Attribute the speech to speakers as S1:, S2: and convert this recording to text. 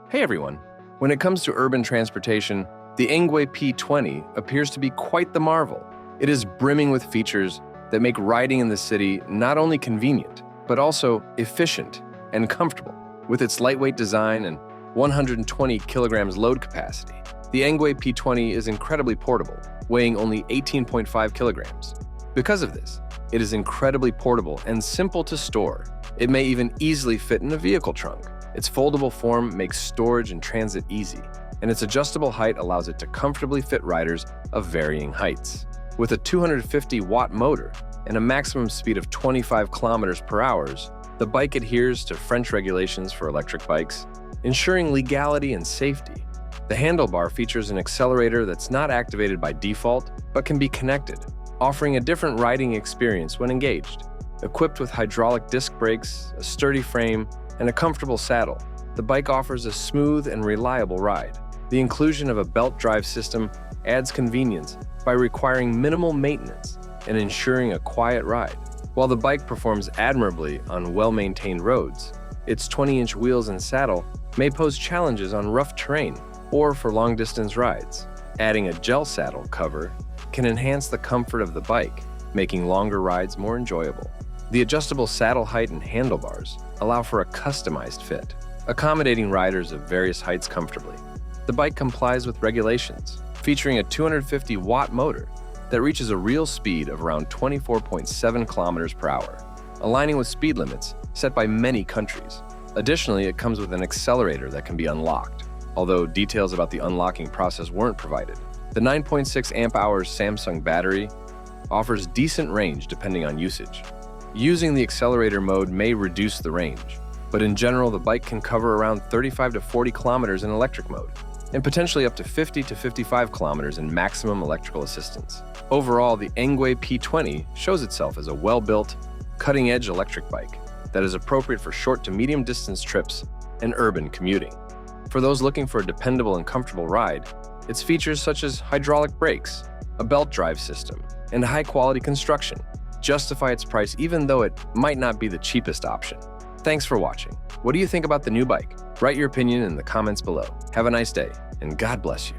S1: Hey everyone! When it comes to urban transportation, the Engwe P20 appears to be quite the marvel. It is brimming with features that make riding in the city not only convenient, but also efficient and comfortable. With its lightweight design and 120 kilograms load capacity, the Engwe P20 is incredibly portable, weighing only 18.5 kilograms. Because of this, it is incredibly portable and simple to store. It may even easily fit in a vehicle trunk. Its foldable form makes storage and transit easy, and its adjustable height allows it to comfortably fit riders of varying heights. With a 250-watt motor and a maximum speed of 25 kilometers per hour, the bike adheres to French regulations for electric bikes, ensuring legality and safety. The handlebar features an accelerator that's not activated by default, but can be connected, offering a different riding experience when engaged. Equipped with hydraulic disc brakes, a sturdy frame, and a comfortable saddle, the bike offers a smooth and reliable ride. The inclusion of a belt drive system adds convenience by requiring minimal maintenance and ensuring a quiet ride. While the bike performs admirably on well-maintained roads, its 20-inch wheels and saddle may pose challenges on rough terrain or for long-distance rides. Adding a gel saddle cover can enhance the comfort of the bike, making longer rides more enjoyable. The adjustable saddle height and handlebars allow for a customized fit, accommodating riders of various heights comfortably. The bike complies with regulations, featuring a 250-watt motor that reaches a real speed of around 24.7 kilometers per hour, aligning with speed limits set by many countries. Additionally, it comes with an accelerator that can be unlocked, although details about the unlocking process weren't provided. The 9.6 amp-hour Samsung battery offers decent range depending on usage. Using the accelerator mode may reduce the range, but in general, the bike can cover around 35 to 40 kilometers in electric mode, and potentially up to 50 to 55 kilometers in maximum electrical assistance. Overall, the Engwe P20 shows itself as a well-built, cutting-edge electric bike that is appropriate for short to medium-distance trips and urban commuting. For those looking for a dependable and comfortable ride, its features such as hydraulic brakes, a belt drive system, and high-quality construction justify its price even though it might not be the cheapest option. Thanks for watching. What do you think about the new bike? Write your opinion in the comments below. Have a nice day, and God bless you.